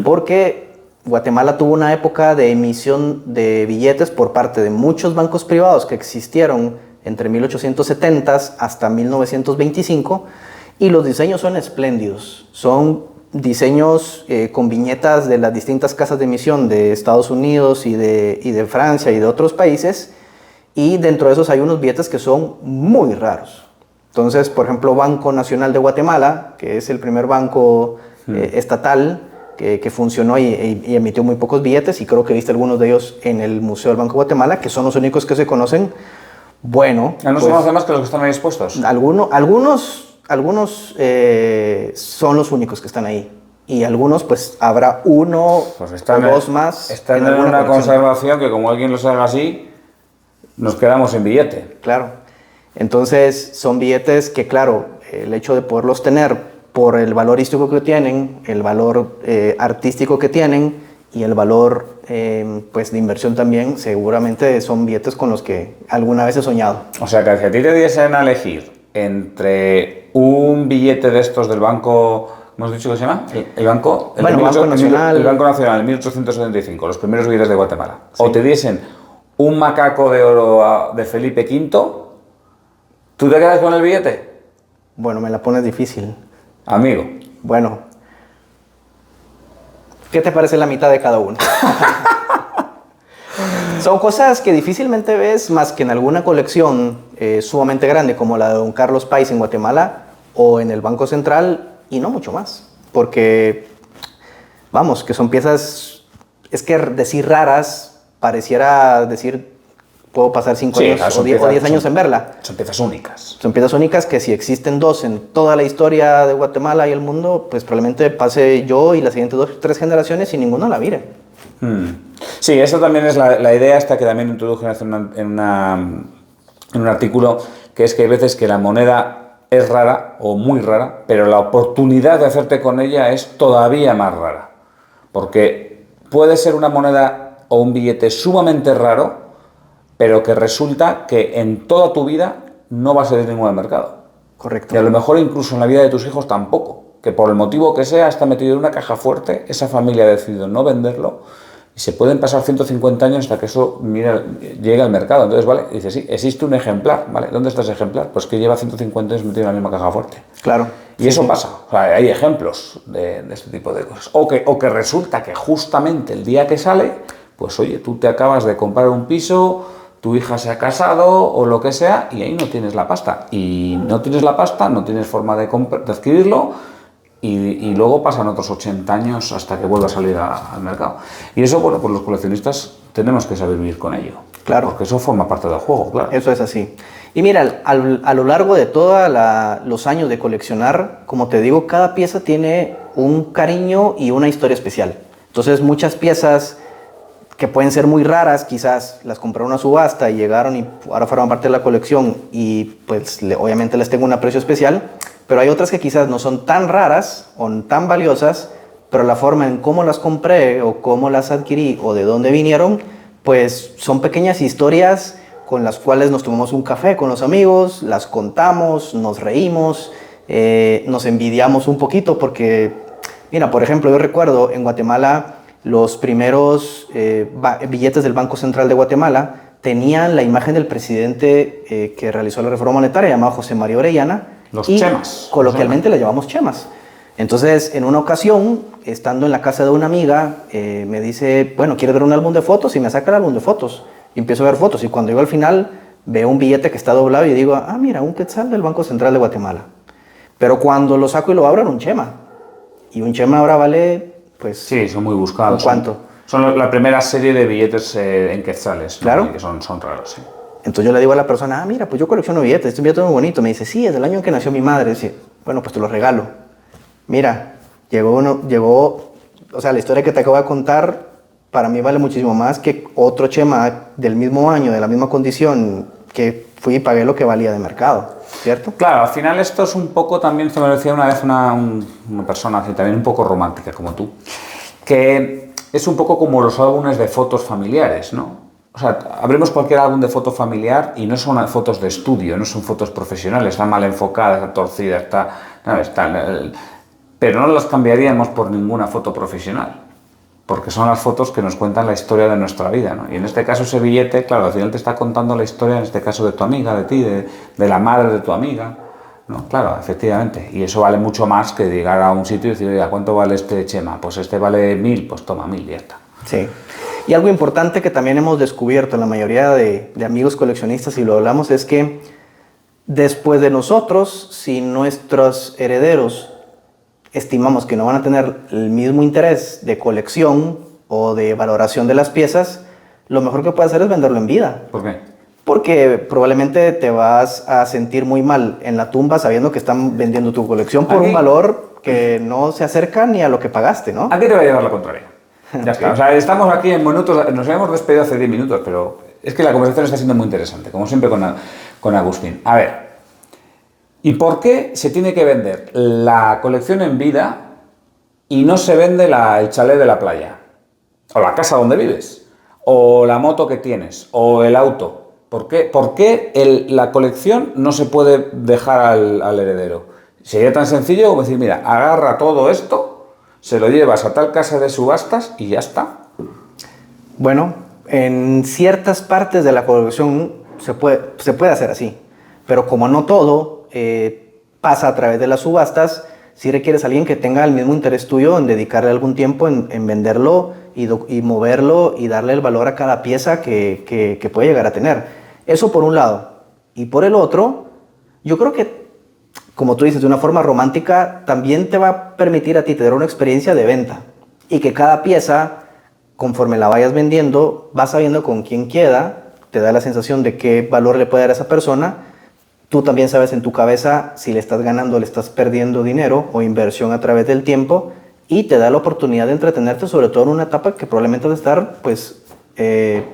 S2: porque Guatemala tuvo una época de emisión de billetes por parte de muchos bancos privados que existieron entre 1870 hasta 1925, y los diseños son espléndidos, son diseños con viñetas de las distintas casas de emisión de Estados Unidos y de Francia y de otros países, y dentro de esos hay unos billetes que son muy raros. Entonces, por ejemplo, Banco Nacional de Guatemala, que es el primer banco estatal que funcionó y emitió muy pocos billetes, y creo que viste algunos de ellos en el Museo del Banco de Guatemala, que son los únicos que se conocen. Bueno,
S1: ¿no se conocen más que los que están ahí expuestos?
S2: Algunos son los únicos que están ahí. Y algunos, pues, habrá uno
S1: pues
S2: o dos más.
S1: Están en una conservación que, como alguien los haga así, nos quedamos sin billete.
S2: Claro. Entonces, son billetes que, claro, el hecho de poderlos tener por el valor histórico que tienen, el valor artístico que tienen y el valor pues de inversión también, seguramente son billetes con los que alguna vez he soñado.
S1: O sea, que si a ti te diesen a elegir entre un billete de estos del banco, ¿hemos dicho que se llama? El banco,
S2: Banco Nacional.
S1: El Banco Nacional, en 1875, los primeros billetes de Guatemala.
S2: Sí.
S1: O te diesen un macaco de oro de Felipe V, ¿tú te quedas con el billete?
S2: Bueno, me la pones difícil.
S1: Amigo.
S2: Bueno, ¿qué te parece la mitad de cada uno? Son cosas que difícilmente ves más que en alguna colección sumamente grande como la de Don Carlos Páez en Guatemala o en el Banco Central, y no mucho más. Porque, vamos, que son piezas, es que decir raras pareciera decir, puedo pasar 5 años o 10 años en verla.
S1: Son piezas únicas.
S2: Son piezas únicas que si existen dos en toda la historia de Guatemala y el mundo, pues probablemente pase yo y las siguientes 2-3 generaciones y ninguno la mire.
S1: Sí, eso también es la idea esta que también introduje en un artículo, que es que hay veces que la moneda es rara o muy rara, pero la oportunidad de hacerte con ella es todavía más rara. Porque puede ser una moneda o un billete sumamente raro, pero que resulta que en toda tu vida no va a salir ninguno al mercado.
S2: Correcto.
S1: Y a lo mejor incluso en la vida de tus hijos tampoco, que por el motivo que sea está metido en una caja fuerte, esa familia ha decidido no venderlo y se pueden pasar 150 años hasta que eso llegue al mercado. Entonces, vale, dice, sí, existe un ejemplar, ¿vale? ¿Dónde está ese ejemplar? Pues que lleva 150 años metido en la misma caja fuerte.
S2: Claro.
S1: Y eso pasa, o sea, hay ejemplos de este tipo de cosas. O que resulta que justamente el día que sale, pues oye, tú te acabas de comprar un piso, tu hija se ha casado o lo que sea, y ahí no tienes la pasta. Y no tienes la pasta, no tienes forma de adquirirlo, y luego pasan otros 80 años hasta que vuelva a salir al mercado. Y eso, bueno, pues los coleccionistas tenemos que saber vivir con ello.
S2: Claro.
S1: Porque eso forma parte del juego, claro.
S2: Eso es así. Y mira, a lo largo de todos los años de coleccionar, como te digo, cada pieza tiene un cariño y una historia especial. Entonces, muchas piezas que pueden ser muy raras, quizás las compré en una subasta y llegaron y ahora forman parte de la colección y pues obviamente les tengo un aprecio especial, pero hay otras que quizás no son tan raras o tan valiosas, pero la forma en cómo las compré o cómo las adquirí o de dónde vinieron, pues son pequeñas historias con las cuales nos tomamos un café con los amigos, las contamos, nos reímos, nos envidiamos un poquito porque, mira, por ejemplo, yo recuerdo en Guatemala los primeros billetes del Banco Central de Guatemala tenían la imagen del presidente que realizó la reforma monetaria, llamado José María Orellana.
S1: Los
S2: y
S1: chemas.
S2: Coloquialmente le llamamos chemas. Entonces, en una ocasión, estando en la casa de una amiga, me dice, bueno, ¿quieres ver un álbum de fotos? Y me saca el álbum de fotos. Y empiezo a ver fotos. Y cuando llego al final, veo un billete que está doblado y digo, ah, mira, un quetzal del Banco Central de Guatemala. Pero cuando lo saco y lo abro, era un chema. Y un chema ahora vale, pues...
S1: Sí, son muy buscados.
S2: ¿Cuánto?
S1: Son la primera serie de billetes en quetzales, ¿no?
S2: Claro.
S1: Que son raros, sí.
S2: Entonces yo le digo a la persona, ah, mira, pues yo colecciono billetes, este billete es muy bonito. Me dice, sí, es del año en que nació mi madre. Dice, bueno, pues te lo regalo. Mira, llegó, o sea, la historia que te acabo de contar, para mí vale muchísimo más que otro chema del mismo año, de la misma condición, que fui y pagué lo que valía de mercado, ¿cierto?
S1: Claro, al final esto es un poco, también se me lo decía una vez una persona así, también un poco romántica como tú, que es un poco como los álbumes de fotos familiares, ¿no? O sea, abrimos cualquier álbum de foto familiar y no son fotos de estudio, no son fotos profesionales, están mal enfocadas, está torcida, pero no las cambiaríamos por ninguna foto profesional, porque son las fotos que nos cuentan la historia de nuestra vida, ¿no? Y en este caso ese billete, claro, al final te está contando la historia, en este caso de tu amiga, de ti, de la madre de tu amiga, ¿no? Claro, efectivamente, y eso vale mucho más que llegar a un sitio y decir, oiga, ¿cuánto vale este chema? Pues este vale 1000, pues toma 1000 y ya está.
S2: Sí. Y algo importante que también hemos descubierto en la mayoría de amigos coleccionistas, y lo hablamos, es que después de nosotros, si nuestros herederos estimamos que no van a tener el mismo interés de colección o de valoración de las piezas, lo mejor que puedes hacer es venderlo en vida.
S1: ¿Por qué?
S2: Porque probablemente te vas a sentir muy mal en la tumba sabiendo que están vendiendo tu colección por un valor que no se acerca ni a lo que pagaste, ¿no?
S1: Aquí te voy a llevar la contraria. Ya está. O sea, estamos aquí en minutos, nos habíamos despedido hace 10 minutos, pero es que la conversación está siendo muy interesante, como siempre con Agustín. A ver, ¿y por qué se tiene que vender la colección en vida y no se vende el chalet de la playa? O la casa donde vives, o la moto que tienes, o el auto. ¿Por qué la colección no se puede dejar al heredero? Sería tan sencillo como decir, mira, agarra todo esto, se lo llevas a tal casa de subastas y ya está.
S2: Bueno, en ciertas partes de la colección se puede hacer así, pero como no todo pasa a través de las subastas, sí requieres a alguien que tenga el mismo interés tuyo en dedicarle algún tiempo en venderlo y moverlo y darle el valor a cada pieza que puede llegar a tener. Eso por un lado. Y por el otro, yo creo que, como tú dices, de una forma romántica, también te va a permitir a ti tener una experiencia de venta. Y que cada pieza, conforme la vayas vendiendo, vas sabiendo con quién queda, te da la sensación de qué valor le puede dar a esa persona. Tú también sabes en tu cabeza si le estás ganando o le estás perdiendo dinero o inversión a través del tiempo, y te da la oportunidad de entretenerte, sobre todo en una etapa que probablemente vas a estar pues,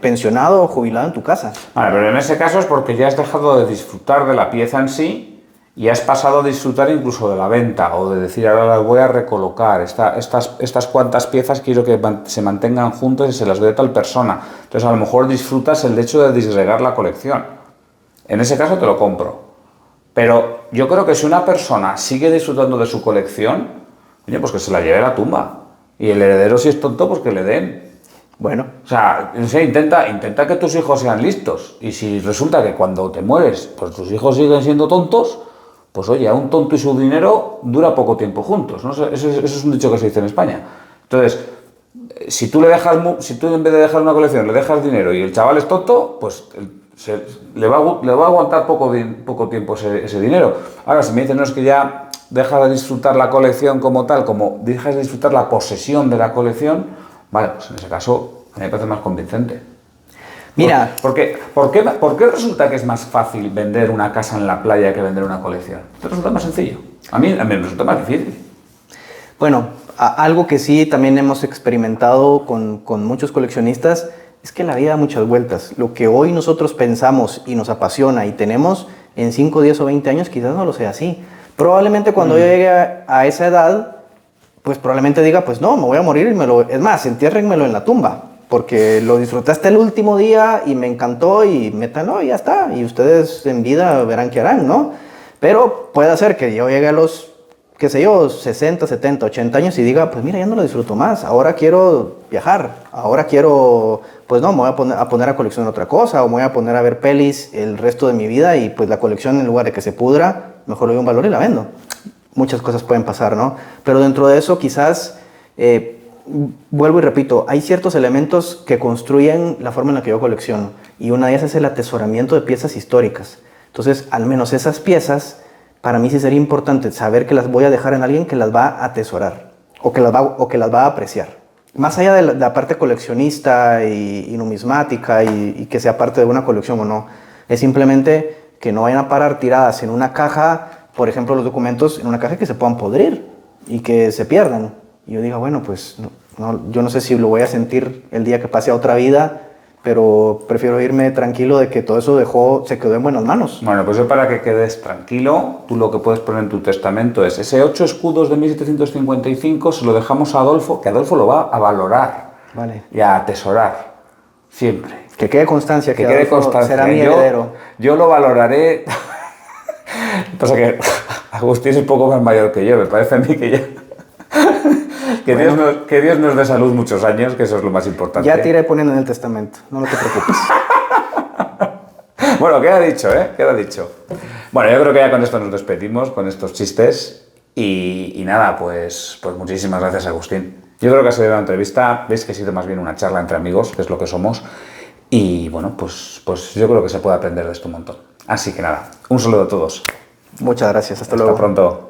S2: pensionado o jubilado en tu casa.
S1: Vale, pero en ese caso es porque ya has dejado de disfrutar de la pieza en sí y has pasado a disfrutar incluso de la venta o de decir, ahora las voy a recolocar, estas cuantas piezas quiero que se mantengan juntas y se las doy a tal persona. Entonces a lo mejor disfrutas el hecho de disgregar la colección. En ese caso te lo compro. Pero yo creo que si una persona sigue disfrutando de su colección, oye, pues que se la lleve a la tumba. Y el heredero, si es tonto, pues que le den.
S2: Bueno.
S1: O sea, intenta que tus hijos sean listos. Y si resulta que cuando te mueres, pues tus hijos siguen siendo tontos, pues oye, a un tonto y su dinero dura poco tiempo juntos, ¿no? Eso es un dicho que se dice en España. Entonces, si tú en vez de dejar una colección le dejas dinero y el chaval es tonto, pues le va a aguantar poco tiempo ese dinero. Ahora, si me dicen, no, es que ya dejas de disfrutar la colección como tal, como dejas de disfrutar la posesión de la colección, vale, pues en ese caso a mí me parece más convincente.
S2: Mira,
S1: ¿Por qué resulta que es más fácil vender una casa en la playa que vender una colección? ¿Te resulta más sencillo? A mí me resulta más difícil.
S2: Bueno, Algo que sí también hemos experimentado con muchos coleccionistas es que la vida da muchas vueltas. Lo que hoy nosotros pensamos y nos apasiona y tenemos, en 5, 10 o 20 años quizás no lo sea así. Probablemente cuando yo llegue a esa edad, pues probablemente diga, pues no, me voy a morir y es más, entiérrenmelo en la tumba, porque lo disfrutaste el último día y me encantó y métanlo y ya está. Y ustedes en vida verán qué harán, ¿no? Pero puede ser que yo llegue a los, qué sé yo, 60, 70, 80 años y diga, pues mira, ya no lo disfruto más, ahora quiero viajar, ahora quiero, pues no, me voy a poner a coleccionar otra cosa, o me voy a poner a ver pelis el resto de mi vida y pues la colección en lugar de que se pudra, mejor le doy un valor y la vendo. Muchas cosas pueden pasar, ¿no? Pero dentro de eso quizás, vuelvo y repito, hay ciertos elementos que construyen la forma en la que yo colecciono y una de ellas es el atesoramiento de piezas históricas. Entonces, al menos esas piezas, para mí sí sería importante saber que las voy a dejar en alguien que las va a atesorar o que las va a apreciar. Más allá de la parte coleccionista y numismática y que sea parte de una colección o no, es simplemente que no vayan a parar tiradas en una caja, por ejemplo, los documentos en una caja que se puedan podrir y que se pierdan. Y yo diga, bueno, pues yo no sé si lo voy a sentir el día que pase a otra vida, pero prefiero irme tranquilo de que todo eso se quedó en buenas manos.
S1: Bueno, pues yo para que quedes tranquilo, tú lo que puedes poner en tu testamento es ese 8 escudos de 1755 se lo dejamos a Adolfo, que Adolfo lo va a valorar y a atesorar siempre.
S2: Que quede constancia que
S1: quede constancia.
S2: Será mi heredero.
S1: Yo lo valoraré. Pasa que Agustín es un poco más mayor que yo, me parece a mí que ya... que Dios nos dé salud muchos años, que eso es lo más importante.
S2: Ya te iré poniendo en el testamento, no te preocupes.
S1: Bueno, queda dicho, ¿eh? Queda dicho. Bueno, yo creo que ya con esto nos despedimos, con estos chistes. Y nada, pues muchísimas gracias, Agustín. Yo creo que ha sido una entrevista, veis que ha sido más bien una charla entre amigos, que es lo que somos. Y bueno, pues yo creo que se puede aprender de esto un montón. Así que nada, un saludo a todos.
S2: Muchas gracias, hasta luego.
S1: Hasta pronto.